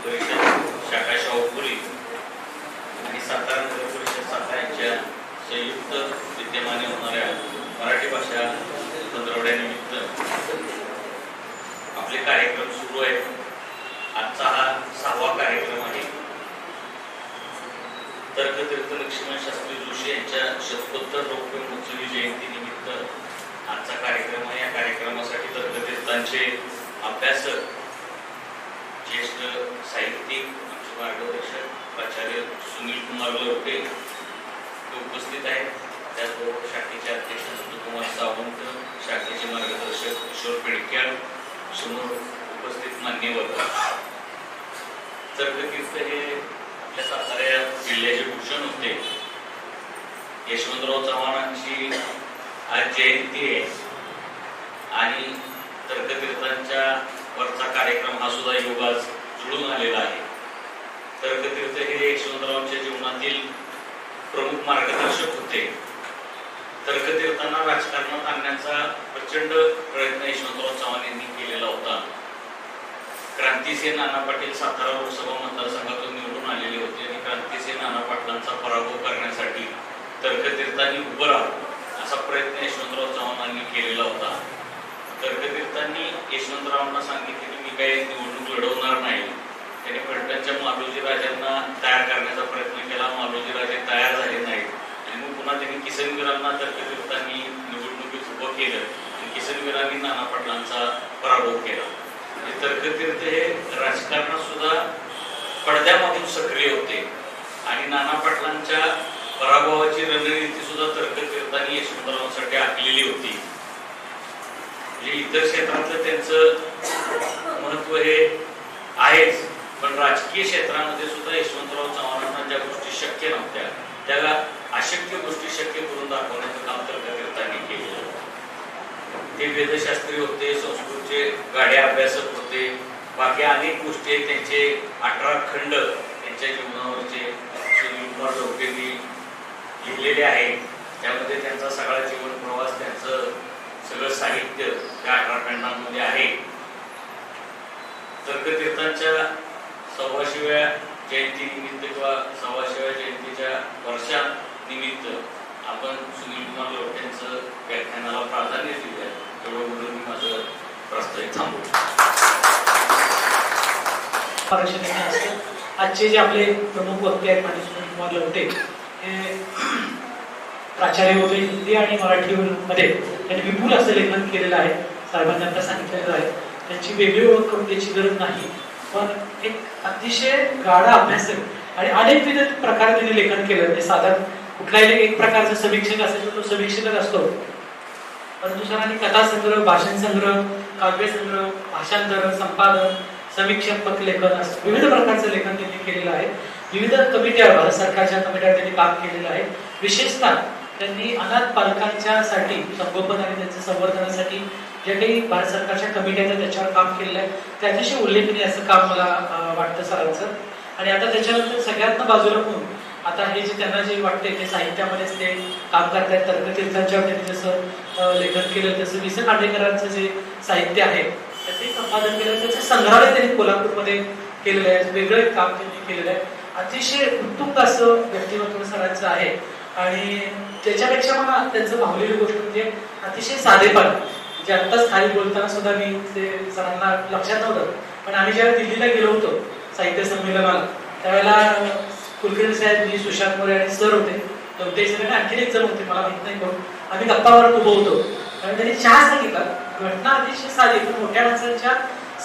परिषद शाखा शाहूपुरी आणि सातारा नगर परिषद सातारा यांच्या संयुक्त विद्यमाने होणाऱ्या मराठी भाषा पंधरवड्यानिमित्त आपले कार्यक्रम सुरू आहेत. आजचा हा 6वा कार्यक्रम आहे. तर्कतीर्थ लक्ष्मण शास्त्री जोशी यांच्या शतकोत्तर रौप्य महोत्सवी जयंतीनिमित्त आजचा कार्यक्रम आहे. या कार्यक्रमासाठी तर्कतीर्थांचे अभ्यासक, ज्येष्ठ साहित्यिक, आमचे मार्गदर्शक प्राचार्य सुनील कुमार लवटे उपस्थित आहेत. त्याचबरोबर शाखेचे अध्यक्ष नंदकुमार सावंत, शाखेचे मार्गदर्शक किशोर पेडक्याळ, समोर उपस्थित मान्यवर. तर्कतीर्थ हे आपल्या सातारा जिल्ह्याचे भूषण होते. यशवंतराव चव्हाणांची आज जयंती आहे आणि तर्कतीर्थांच्या वरचा कार्यक्रम हा सुद्धा योग आज जुळून आलेला आहे. तर्कतीर्थ हे यशवंतरावांच्या जीवनातील प्रमुख मार्गदर्शक होते. तर्कतीर्थांना राजकारणात आणण्याचा प्रचंड प्रयत्न यशवंतराव चव्हाण यांनी केलेला होता. क्रांतिसिंह नाना पाटील सातारा लोकसभा मतदारसंघातून निवडून आलेले होते आणि क्रांतिसिंह नाना पाटलांचा पराभव करण्यासाठी तर्कतीर्थांनी उभं राहावं असा प्रयत्न यशवंतराव चव्हाणांनी केलेला होता. तर्कतीर्थांनी यशवंतरावांना सांगितले की मी काही निवडणूक लढवणार नाही. त्यांनी फलटणच्या मालोजी राजांना तयार करण्याचा प्रयत्न केला. मालोजी राजे तयार झाले नाहीत आणि मग पुन्हा त्यांनी किसनवीरांना तर्कतीर्थांनी निवडणुकीत उभं केलं आणि किसनवीरांनी नाना पाटलांचा पराभव केला. तर्कतीर्थ हे राजकारणात सुद्धा पडद्यामधून सक्रिय होते आणि नाना पाटलांच्या पराभवाची रणनीती सुद्धा तर्कतीर्थांनी यशवंतरावांसाठी आखलेली होती. म्हणजे इतर क्षेत्रातलं त्यांचं महत्व हे आहेच, पण राजकीय क्षेत्रामध्ये सुद्धा यशवंतराव चव्हाणांना ज्या गोष्टी शक्य नव्हत्या त्याला अशक्य गोष्टी शक्य करून दाखवण्याचं काम तर्कतीर्थांनी केलेलं. ते वेदशास्त्री होते, संस्कृतचे गाडे अभ्यासक होते, बाकी अनेक गोष्टी आहेत. त्यांचे 18 खंड त्यांच्या जीवनावरचे सुनील कुमार लवटेंनी लिहिलेले आहेत. त्यामध्ये त्यांचा सगळा जीवन प्रवास, त्यांचं सगळं साहित्य त्या 18 खंडांमध्ये आहे. तर्कतीर्थांच्या 6व्या जयंतीनिमित्त किंवा 6व्या जयंतीच्या वर्षानिमित्त आपण सुनील कुमार लवटेंचं व्याख्यानाला प्राधान्य दिलं आहे. तेवढं म्हणून मी माझं प्रस्तावित थांबवतो. आजचे जे आपले प्रमुख वक्ते आहेत म्हणजे सुनील कुमार लवटे हे प्राचार्य होते. हिंदी आणि मराठी मध्ये त्यांनी विपुल असं लेखन केलेलं आहे. साहेबांनी आता सांगितलेलं आहे. त्यांची वेगळी ओळख करून द्यायची गरज नाही, पण एक अतिशय गाढा अभ्यासक आणि अनेकविध प्रकारे त्यांनी लेखन केलं. ते साधारण कुठलाही एक प्रकारचा समीक्षक असेल तर तो समीक्षकच असतो, परंतु सरांनी कथासंग्रह, भाषण संग्रह, काव्यसंग्रह, भाषांतर, संपादन, समीक्षात्मक लेखन असं विविध प्रकारचं लेखन त्यांनी केलेलं आहे. विविध कमिट्या, भारत सरकारच्या कमिट्या त्यांनी काम केलेलं आहे. विशेषतः त्यांनी अनाथ पालकांच्या साठी संगोपन आणि त्यांच्या संवर्धनासाठी जे काही भारत सरकारच्या कमिट्या आहेत त्याच्यावर काम केलेलं आहे. ते अतिशय उल्लेखनीय असं काम मला वाटतं सरांचं. आणि आता त्याच्यानंतर सगळ्यात बाजूला म्हणून आता हे जे त्यांना जे वाटते ते साहित्यामध्येच ते काम करतायत. तर्कतीर्थांच्यावर त्यांनी जसं लेखन केलं तसं वि. स. खांडेकरांचं जे साहित्य आहे त्याचे संपादन केलं. त्याचं संग्रहालय त्यांनी कोल्हापूरमध्ये केलेलं आहे. वेगळं एक काम त्यांनी केलेलं आहे. अतिशय उत्तुंग असं व्यक्तिमत्व सरांचं आहे. आणि त्याच्यापेक्षा मला त्यांचं भावलेली गोष्ट म्हणजे अतिशय साधेपण. म्हणजे आत्ताच खाली बोलताना सुद्धा मी ते सरांना लक्षात नव्हतं, पण आम्ही जेव्हा दिल्लीला गेलो होतो साहित्य संमेलनाला त्यावेळेला कुलकर्णी साहेब, मी, सुशांत मोरे आणि सर होते. ते सगळे आणखी एक जण होते, मला माहित नाही कोण. आम्ही गप्पावर उभं होतो आणि त्यांनी चहा सांगितला. घटना अतिशय साधी, पण मोठ्या माणसांच्या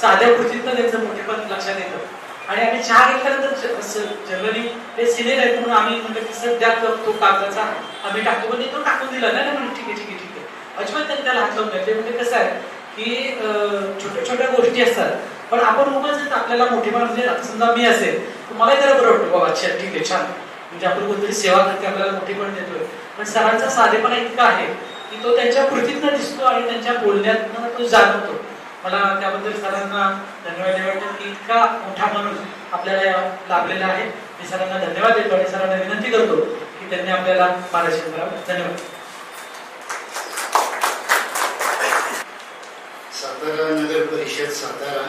साध्या कृतीतनं त्यांचं मोठेपण लक्षात येतं. आणि आम्ही चहा घेतल्यानंतर जनरली ते सिनियर आहेत म्हणून आम्ही म्हणजे की सर द्या तो कागदाचा आम्ही टाकतो, पण तो टाकून दिला नाही म्हणजे ठीक आहे ठीक आहे ठीक आहे. अजिबात त्यांनी त्याला हात लावून घेतले. म्हणजे कसं आहे की छोट्या छोट्या गोष्टी असतात, पण आपण उगाच आपल्याला मोठेपण म्हणजे समजा मी असेल तर मलाही जरा बरं वाटतं बाबा अच्छा ठीक आहे छान, म्हणजे आपण कोणतरी सेवा करते आपल्याला मोठेपण देतोय. पण सरांचा साधेपणा इतका आहे की तो त्यांच्या कृतीतनं दिसतो आणि त्यांच्या बोलण्यातनं तो जाणवतो. मला त्याबद्दल सरांना धन्यवाद द्यावा की इतका मोठा माणूस आपल्याला लाभलेला आहे. मी सरांना धन्यवाद देतो आणि सरांना विनंती करतो की त्यांनी आपल्याला मार्गदर्शन करावं. धन्यवाद. सातारा नगर परिषद सातारा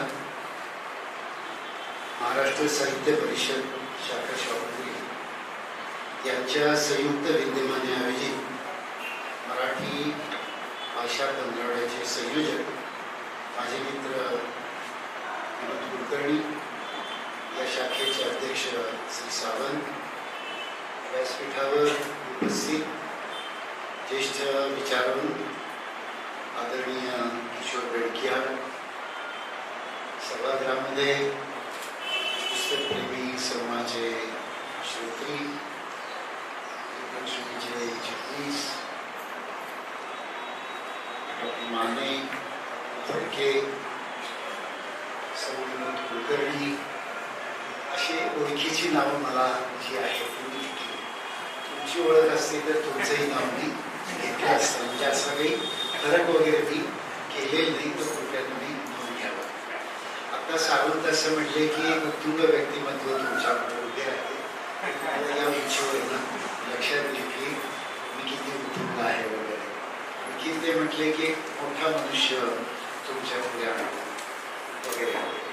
महाराष्ट्र साहित्य परिषद शाखा शाहूपुरी यांच्या संयुक्त विद्यमाने आयोजित मराठी भाषा पंधरवड्याचे संयोजक माझे मित्र विनोद कुलकर्णी, या शाखेचे अध्यक्ष श्री सावंत, व्यासपीठावर उपस्थित ज्येष्ठ विचारवंत आदरणीय किशोर बेडकिया, सभागृहामध्ये पुस्तकप्रेमी समाजाचे श्रोत्री, लक्ष्मीचे चिटणीस माने, फडके, विनोद कुलकर्णी, अशी ओळखीची नावं मला जी आहेत तुमची ओळख असते तर तुमचंही नाव मी घेतलं असतं. म्हणजे असं काही फरक वगैरे मी केलेलं नाही, तो कृपया तुम्ही नोंद घ्यावा. आता सावंत असं म्हटले की एक उत्तुंग व्यक्तिमत्व तुमच्याकडे उभे आहे. या उंचीवरनं लक्षात घे की मी किती उत्तुंग आहे वगैरे. आणखी ते म्हटले की एक मोठा मनुष्य तुमच्या पुढे आणतो वगैरे.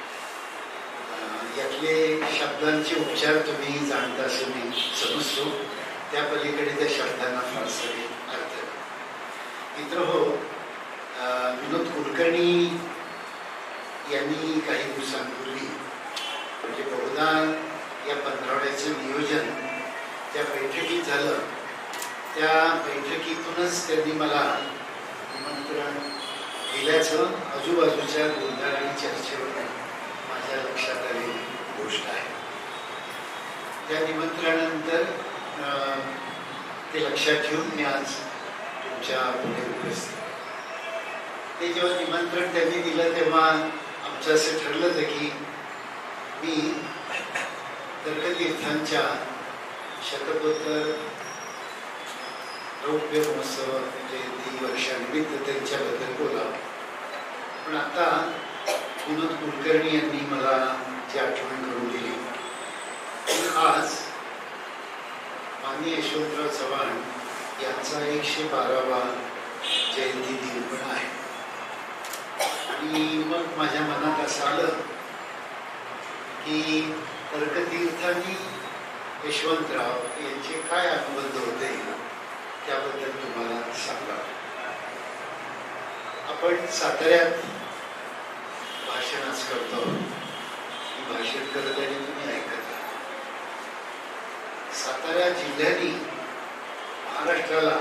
यातले शब्दांचे उच्चार तुम्ही जाणता असं मी समजतो. त्या पलीकडे त्या शब्दांना फारसा अर्थ नाही. मित्र हो, विनोद कुलकर्णी यांनी काही दिवसांपूर्वी म्हणजे बहुधा या पंधरवड्याचं नियोजन त्या बैठकीत झालं. त्या बैठकीतूनच त्यांनी मला निमंत्रण दिल्याचं आजूबाजूच्या गोंधळ आणि चर्चेवर माझ्या लक्षात आलेली गोष्ट आहे. त्या निमंत्रणानंतर ते लक्षात ठेवून मी आज तुमच्या पुढे उपस्थित. ते जेव्हा निमंत्रण त्यांनी दिलं तेव्हा आमचं असं ठरलं होतं की मी तर्कतीर्थांच्या शतकोत्तर रौप्य महोत्सव जयंती वर्षानिमित्त त्यांच्याबद्दल बोला. पण आता विनोद कुलकर्णी यांनी मला जी आठवण करून दिली की आज माननीय यशवंतराव चव्हाण यांचा 112वा जयंती दिन पण आहे. आणि मग माझ्या मनात असं आलं की तर्कतीर्थ आणि यशवंतराव यांचे काय अनुबंध होते त्याबद्दल तुम्हाला सांगा. आपण साताऱ्यात भाषणच करतो, मी भाषण करत आणि तुम्ही ऐकत. सातारा जिल्ह्याने महाराष्ट्राला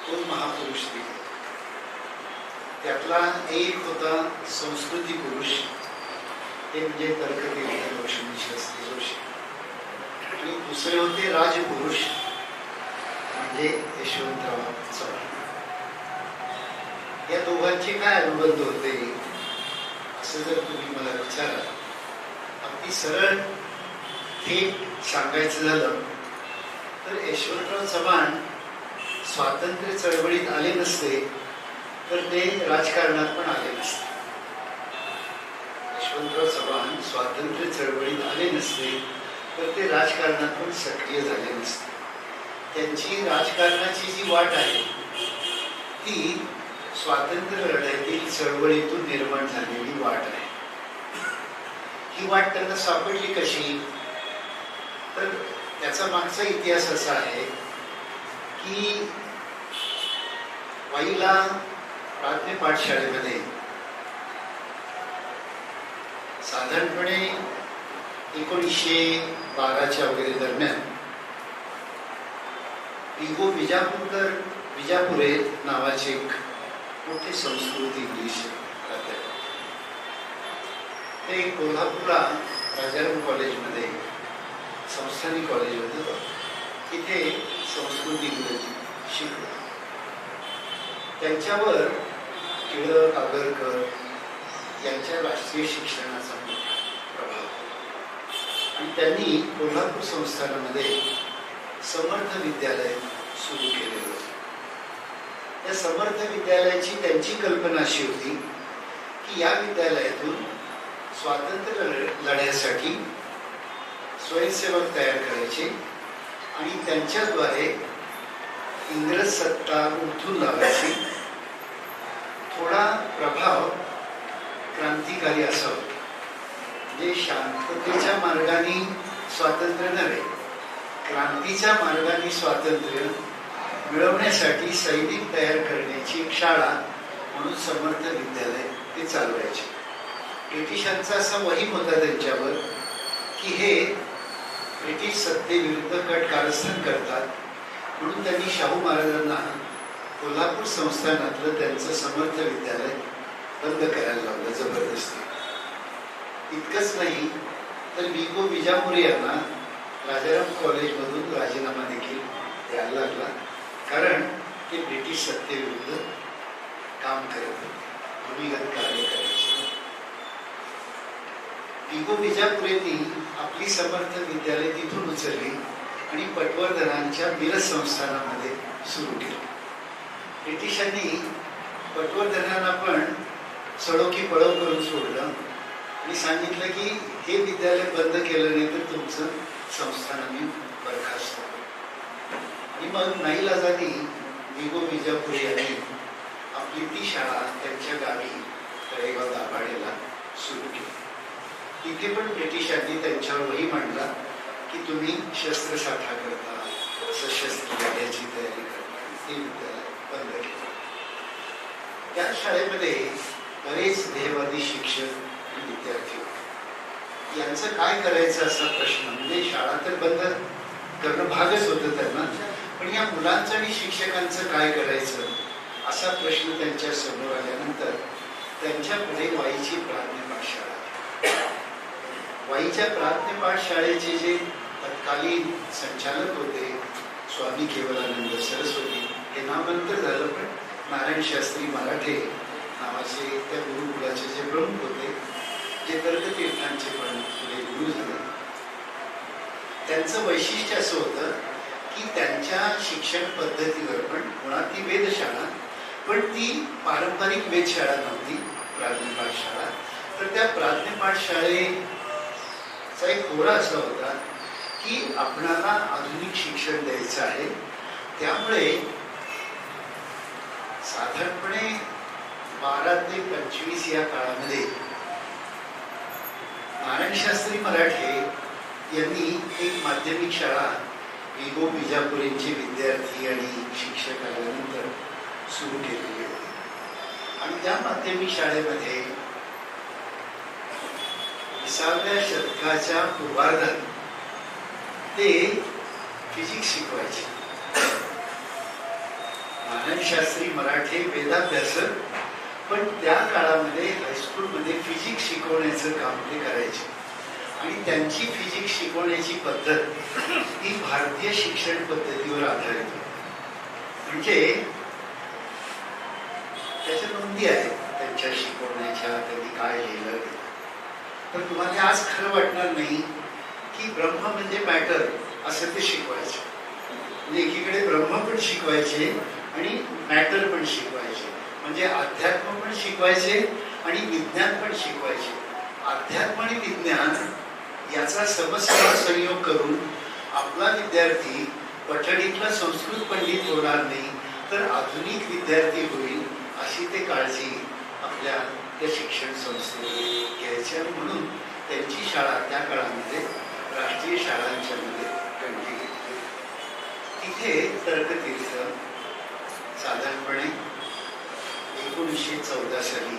2 महापुरुष दिले. त्यातला एक होता संस्कृती पुरुष, ते म्हणजे तर्कतीर्थ लक्ष्मी शास्त्री जोशी, आणि दुसरे होते राजपुरुष म्हणजे यशवंतराव चव्हाण. या दोघांचे काय अनुबंध होते असं जर तुम्ही मला विचाराल, अगदी सरळ थेट सांगायचं झालं तर यशवंतराव चव्हाण स्वातंत्र्य चळवळीत आले नसते तर ते राजकारणात पण आले नसते. यशवंतराव चव्हाण स्वातंत्र्य चळवळीत आले नसते तर ते राजकारणात पण सक्रिय झाले नसते. त्यांची राजकारणाची जी वाट आहे ती स्वातंत्र्य लढ्यातील चळवळीतून निर्माण झालेली वाट आहे. ही वाट त्यांना सापडली कशी, तर त्याचा मागचा इतिहास असा आहे की वाईला प्राथमिक पाठशाळेमध्ये साधारणपणे 1912च्या वगैरे दरम्यान विगो विजापुरे नावाचे एक मोठे संस्कृत इंग्लिश प्राध्यापक, ते कोल्हापूरला राजाराम कॉलेजमध्ये संस्थानिक कॉलेज होतं, तिथे संस्कृत इंग्रजी शिकलो. त्यांच्यावर टिळक, आगरकर यांच्या राष्ट्रीय शिक्षणाचा मोठा प्रभाव आणि त्यांनी कोल्हापूर संस्थानामध्ये समर्थ विद्यालय सुरू केलेलं होतं. त्या समर्थ विद्यालयाची त्यांची कल्पना अशी होती की या विद्यालयातून स्वातंत्र्य लढ्यासाठी स्वयंसेवक तयार करायचे आणि त्यांच्याद्वारे इंग्रज सत्ता उलथून लावायची. थोडा प्रभाव क्रांतिकारी असावा म्हणजे शांततेच्या मार्गाने स्वातंत्र्य नव्हे, क्रांतीच्या मार्गाने स्वातंत्र्य मिळवण्यासाठी सैनिक तयार करण्याची एक शाळा म्हणून समर्थ विद्यालय ते चालवायचे. ब्रिटिशांचा असा वहीम होता त्यांच्यावर की हे ब्रिटिश सत्तेविरुद्ध कट कारस्थान करतात, म्हणून त्यांनी शाहू महाराजांना कोल्हापूर संस्थानातलं त्यांचं समर्थ विद्यालय बंद करायला लावलं जबरदस्ती. इतकंच नाही तर विगो विजापुरे यांना राजाराम कॉलेजमधून राजीनामा देखील द्यायला लागला, कारण ते ब्रिटिश सत्तेविरुद्ध काम करत होते, भूमिगत कार्य करायचे. विगो विजापुरेंनी आपली समर्थ विद्यालय तिथून उचलली आणि पटवर्धनांच्या मिरज संस्थानामध्ये सुरू केली. ब्रिटिशांनी पटवर्धनांना पण सडोकी पळव करून सोडलं आणि सांगितलं की हे विद्यालय बंद केलं नाही तर तुमचं संस्थान आम्ही बरखास्त. आणि मग नाईलाजाने विगो विजापुरे यांनी आपली ती शाळा त्यांच्या गावी तळेगाव दाभाडेला सुरू केली. तिथे पण ब्रिटिशांनी त्यांच्यावर वही मांडला की तुम्ही शस्त्रसाठा करता, सशस्त्र लढ्याची तयारी करता. ते विद्यालय बंद केलं. त्या शाळेमध्ये बरेच ध्येयवादी शिक्षक आणि विद्यार्थी होते. यांचं काय करायचं असा प्रश्न, म्हणजे शाळा तर बंद करणं भागच होतं त्यांना, पण या मुलांचं आणि शिक्षकांचं काय करायचं असा प्रश्न त्यांच्या समोर आल्यानंतर त्यांच्यापुढे वाईची प्राथमिक पाठशाळा. वाईच्या प्राथमिक पाठशाळेचे जे तत्कालीन संचालक होते स्वामी केवलानंद सरस्वती, हे नाव नंतर झालं, पण नारायण शास्त्री मराठे नावाचे त्या गुरुकुलाचे जे प्रमुख होते, जे तर्कतीर्थांचे पण पुढे गुरु झाले, त्यांचं वैशिष्ट्य असं होतं की त्यांच्या शिक्षण पद्धतीवर पण मुळात ती वेधशाळा, पण ती पारंपरिक वेधशाळा नव्हती, प्राथमिक पाठशाळा. तर त्या प्राथमिक पाठशाळेचा एक होरा असा होता की आपणाला आधुनिक शिक्षण द्यायचं आहे. त्यामुळे साधारणपणे 12 ते 25 या काळामध्ये नारायण शास्त्री मराठे यांनी एक माध्यमिक शाळा विगो विजापुरेंचे विद्यार्थी आणि शिक्षक आल्यानंतर सुरू केलेली होती. आणि त्या माध्यमिक शाळेमध्ये 20व्या शतकाच्या पूर्वार्धात ते फिजिक्स शिकवायचे. नारायण शास्त्री मराठे वेदाभ्यासक, पण त्या काळामध्ये हायस्कूलमध्ये फिजिक्स शिकवण्याचं काम ते करायचे. आणि त्यांची फिजिक्स शिकवण्याची पद्धत ही भारतीय शिक्षण पद्धतीवर आधारित होती. म्हणजे त्याच्या नोंदी आहेत त्यांच्या शिकवण्याच्या, त्यांनी काय लिहिलं. तर तुम्हाला आज खरं वाटणार नाही की ब्रह्म म्हणजे मॅटर असं ते शिकवायचे. म्हणजे एकीकडे ब्रह्म पण शिकवायचे आणि मॅटर पण शिकवायचे, म्हणजे अध्यात्म पण शिकवायचे आणि विज्ञान पण शिकवायचे. अध्यात्म आणि विज्ञान याचा समस्या संयोग करून आपला विद्यार्थी पठडीतला संस्कृत पंडित होणार नाही तर आधुनिक विद्यार्थी होईल, अशी ते काळजी आपल्या त्या शिक्षण संस्थेने घ्यायची. आणि म्हणून त्यांची शाळा त्या काळामध्ये राष्ट्रीय शाळांच्या मध्ये गणली गेली. तिथे तर्कतीर्थ साधारणपणे 1914 साली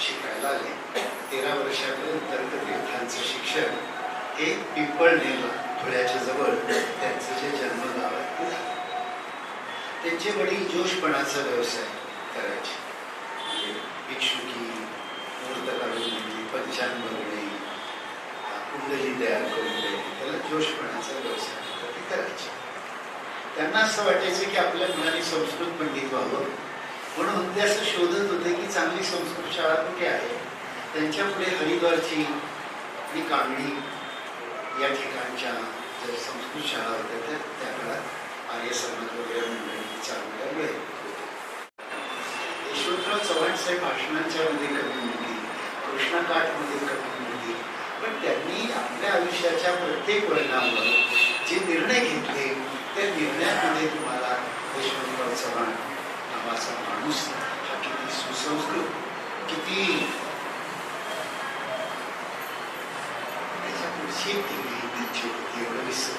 शिकायला आले. 13 वर्षापर्यंत तर्कतीर्थांचं शिक्षण हे पिंपळनेरला धुळ्याच्या जवळ त्यांचं जे जन्मगाव आहे. त्यांचे वडील जोशपणाचा व्यवसाय करायचे, भिक्षुकी, मूर्त काढून देणे, पंचांग बनवणे, कुंडली तयार करून देणे, त्याला जोशपणाचा व्यवसाय ते करायचे. त्यांना असं वाटायचं की आपल्या मुलांनी संस्कृत पंडित व्हावं, म्हणून ते असं शोधत होते की चांगली संस्कृत शाळा कुठे आहे. त्यांच्या पुढे हरिद्वारची आणि कांगडी या ठिकाणच्या ज्या संस्कृत शाळा होत्या त्या काळात आर्य समाज वगैरे मंडळी चालवल्यामुळे यशवंतराव चव्हाण साहेब भाषणांच्या मध्ये कमी होती, कृष्णाकाठमध्ये कमी होती, पण त्यांनी आपल्या आयुष्याच्या प्रत्येक वळणावर जे निर्णय घेतले त्या निर्णयामध्ये तुम्हाला यशवंतराव चव्हाण नावाचा माणूस हा किती सुसंस्कृत, किती त्यांची एक टीव्ही त्यांची होती एवढं विसर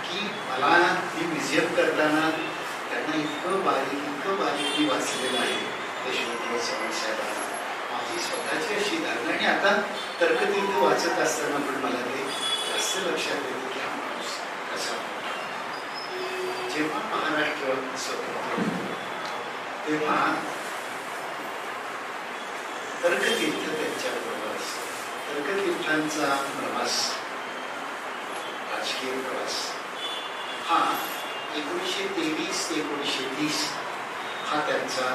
की मला मी म्युझियम करताना त्यांना इतकं बारीक मी वाचलेलं आहे यशवंतराव चव्हाण साहेबांना. माझी स्वतःची अशी धारणा आणि आता तर्कतीर्थ वाचत असताना पण मला ते जास्त लक्षात येतं की हा माणूस कसा होता. जेव्हा महाराष्ट्र स्वतंत्र होतो तेव्हा तर्कतीर्थ त्यांच्याबरोबर असतो. तर्कतीर्थांचा प्रवास, राजकीय प्रवास हा 1923 ते 1930 हा त्यांचा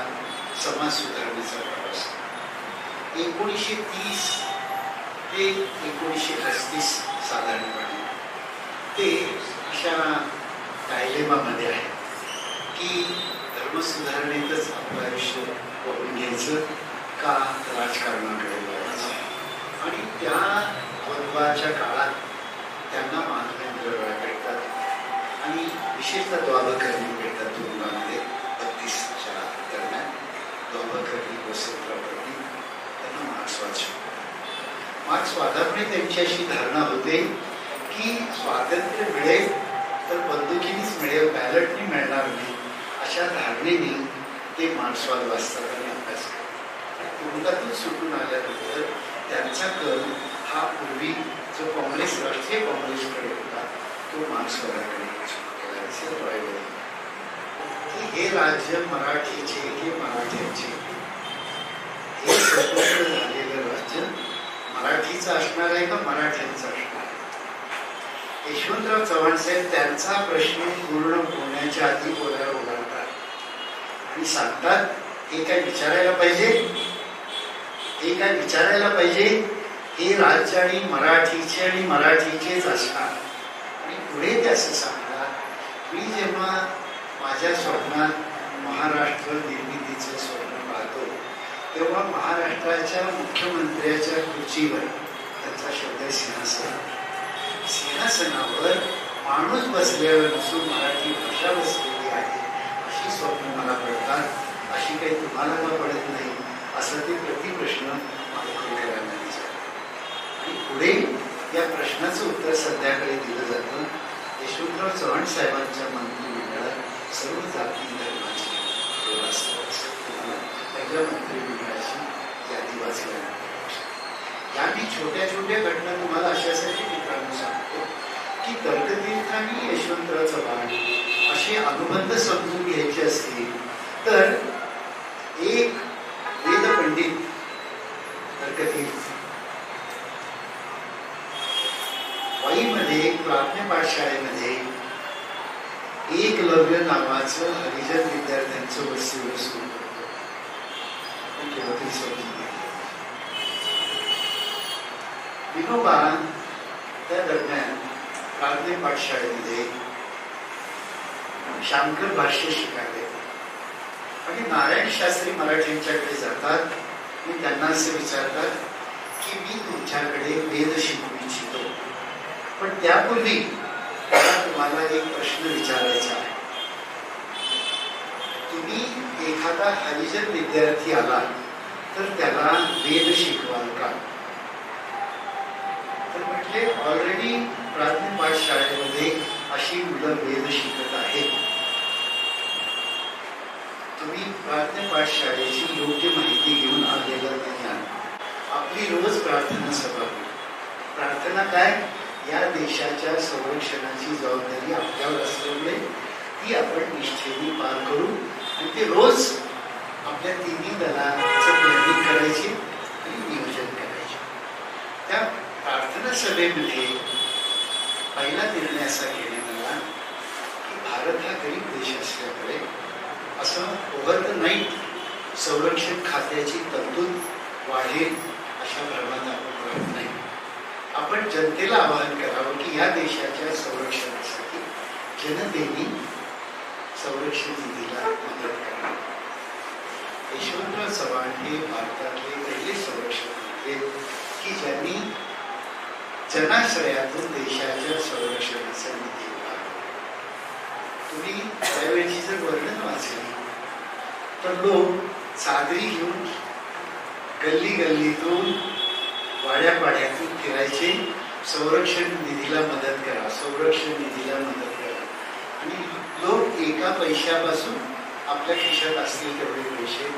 समाज सुधारणेचा प्रवास. 1930 ते 1935 साधारणपणे ते अशा डायलेमामध्ये आहे की धर्मसुधारणेतच आपलं आयुष्य वाहून घ्यायचं का राजकारणाकडे वळायचं. आणि त्या द्वंद्वाच्या काळात त्यांना मानवेंद्र राय भेटतात आणि विशेषतः द्वाभकर्णी भेटतात तुरुंगामध्ये 32च्या दरम्यान. द्वाभकर्णी वसंतराव पंडित त्यांना मार्क्सवादामुळे त्यांची अशी धारणा होते की स्वातंत्र्य मिळेल तर बंदुकीनेच मिळेल, बॅलटने मिळणार नाही, अशा धारणेने ते मार्क्सवाद वाचतात आणि अभ्यास करतात. तुरुंगातून सुटून आल्यानंतर त्यांचा कल हा पूर्वी जो काँग्रेस, राष्ट्रीय काँग्रेसकडे होता तो मार्क्सवादाकडे गेला असेल. हे राज्य मराठीचे, हे मराठ्यांचे, हे स्वतंत्र झालेलं राज्य मराठीचं असणार आहे का मराठ्यांचं असणार आहे. यशवंतराव चव्हाण साहेब त्यांचा प्रश्न पूर्ण होण्याच्या आधी बोलायला ओळखतात आणि सांगतात हे काय विचारायला पाहिजे, हे काय विचारायला पाहिजे, हे राज्य आणि मराठीचेच असणार. आणि पुढे ते असं सांगतात, मी जेव्हा माझ्या स्वप्नात महाराष्ट्र निर्मितीचं स्वप्न पाहतो तेव्हा महाराष्ट्राच्या मुख्यमंत्र्याच्या खुर्चीवर, त्यांचा शब्द आहे सिंहासन, सिंहासनावर माणूस बसलेला नसून मराठी भाषा बसलेली आहे अशी स्वप्न मला पडतात. अशी काही तुम्हाला का पडत नाही असं ते प्रतिप्रश्न मालुसरेकरांना विचारतात. आणि पुढे या प्रश्नाचं उत्तर संध्याकाळी दिलं जातं. यशवंतराव चव्हाण साहेबांच्या मंत्रिमंडळात सर्व जाती धर्माची तुम्हाला पहिल्या मंत्रिमंडळाची यादी वाचल्यानंतर या मी छोट्या छोट्या घटना तुम्हाला अशासाठी मित्रांनो सांगतो की तर्कतीर्थ आणि यशवंतराव चव्हाण असे अनुबंध समजून घ्यायचे असतील तर एक वेदपंडित तर्कतीर्थ वाईमध्ये प्राथमिक पाठशाळेमध्ये एकलव्य नावाचं हरिजन विद्यार्थ्यांचं वसतिगृह सुरू करतो. समजून विनोबा त्या दरम्यान प्राथमिक पाठशाळेमध्ये शांकर भाष्य शिकायला आणि नारायण शास्त्री मराठ्यांच्याकडे जातात आणि त्यांना असं विचारतात की मी तुमच्याकडे वेद शिकू इच्छितो, पण त्यापूर्वी मला तुम्हाला एक प्रश्न विचारायचा आहे. तुम्ही एखादा हरिजन विद्यार्थी आला तर त्याला वेद शिकवाल का? तर म्हटले ऑलरेडी प्राथमिक पाठशाळेमध्ये अशी मुलं वेद शिकत आहेत. तुम्ही प्राथमिक पाठशाळेची योग्य माहिती घेऊन आलेलं नाही. आपली रोज प्रार्थना सभा, प्रार्थना काय, या देशाच्या संरक्षणाची जबाबदारी आपल्यावर असल्यामुळे ती आपण निष्ठेने पार करू आणि ते रोज आपल्या तिन्ही दलाचं प्लॅनिंग करायची आणि नियोजन करायचे. त्या प्रार्थना सभेमध्ये पहिला निर्णय असा घेण्यात आला की भारत हा गरीब देश असल्यामुळे असं ओव्हर द नाईट संरक्षण खात्याची तरतूद वाढेल अशा भ्रमात आपण राहत नाही. आपण जनतेला आवाहन करावं की या देशाच्या संरक्षणासाठी जनतेने संरक्षण निधीला मदत करावी. यशवंतराव चव्हाण हे भारतातले पहिले संरक्षण मंत्री की ज्यांनी जनाश्रयातून देशाच्या संरक्षणाचा निधी उभारला. तुम्ही त्यावेळची जर वर्णन वाचली तर लोक चादरी घेऊन गल्ली गल्लीतून वाड्यापाड्यातून फिरायचे संरक्षण निधीला मदत करा, संरक्षण निधीला मदत करा. आणि लोक एका पैशापासून आपल्या खिशात असतील तेवढे पैसे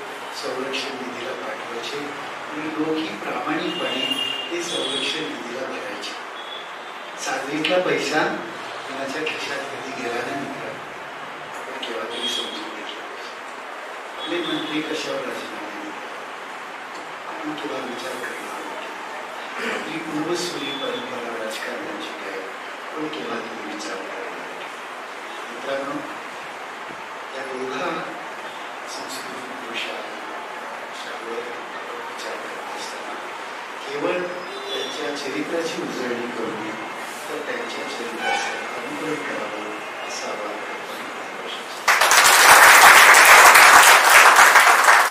संरक्षण निधीला पाठवायचे आणि लोकही प्रामाणिकपणे ते संरक्षण निधीला भरायचे. सागरीतला पैसा कोणाच्या खिशात कधी गेला नाही मित्र, आपण केव्हा तरी समजून घेतलं. आपले मंत्री कशावर राजीनामे देतात आपण केव्हा विचार करणार नाही. आपली पूर्वसुरी परंपरा राजकारणाची काय पण केव्हा तरी विचार करणार. मित्रांनो, या दोघा संस्कृती पुरुषांवर विचार करत असताना केवळ त्यांच्या चरित्राची उजळणी करू नये तर त्यांच्या चरित्राचं अनुकरण करावं असा आवाहन